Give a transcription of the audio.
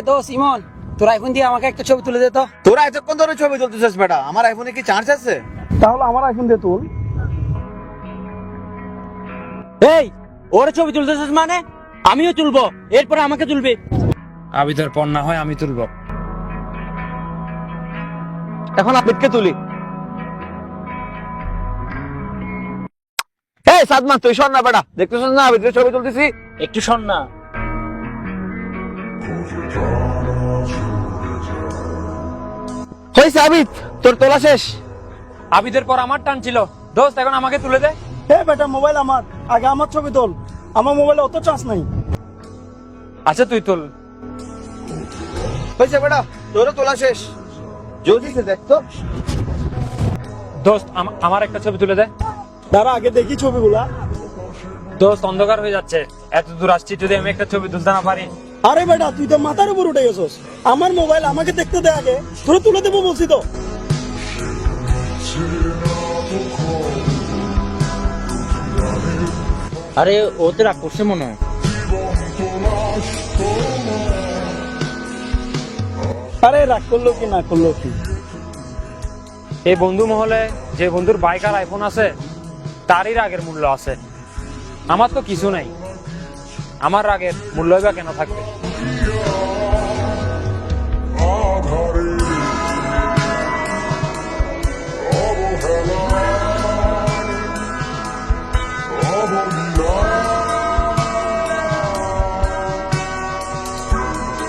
দোস্ত ইমন, তোর আইফোন দিয়ে আমাকে একটা ছবি তুলে দে তো। তোরা এতক্ষণ ধরে ছবি তুলতেছিস বেটা, আমার আইফোনে কি চার্জ আছে? তাহলে আমার আইফোন দিয়ে তুল। এই ওর ছবি তুলতেছিস মানে আমিও তুলবো, এরপর আমাকে তুলবি। আবিদের পর না হয় আমি তুলবো। এখন আবিদকে তুলি। এই সাদমান, তুই শোন না বেটা, দেখতেছিস না আবিদের ছবি তুলতেছি। একটু শোন না। হইছে আবিদ, তোর তোলা শেষ। আবিদের পর আমার টান ছিল, দোস্ত এখন আমাকে তুলে দে। বেটা মোবাইল আমার, আগে আমার ছবি তোল। আমার মোবাইলে অত চান্স নাই। আচ্ছা তুই তুল। হইছে বেটা, তোরও তোলা শেষ। জলদি সে দেখ তো। দোস্ত আমার একটা ছবি তুলে দে। দাঁড়া আগে দেখি ছবিগুলা। দোস্ত অন্ধকার হয়ে যাচ্ছে, এত দূর আসছি, যদি আমি একটা ছবি তুলতে না পারি। আরে বেটা তুই তো মাথার উপর উঠে গেছস। আমার মোবাইল আমাকে দেখতে দে আগে, তোরা তুলে দেবো বলছি তো। আরে ও তো রাগ করছে মনে হয়। আরে রাগ করলো কি না করলো কি। এই বন্ধু মহলে যে বন্ধুর বাইক আর আইফোন আছে তারই রাগের মূল্য আছে, আমার তো কিছু নাই। আমার রাগের মূল্যই বা কেন থাকবে?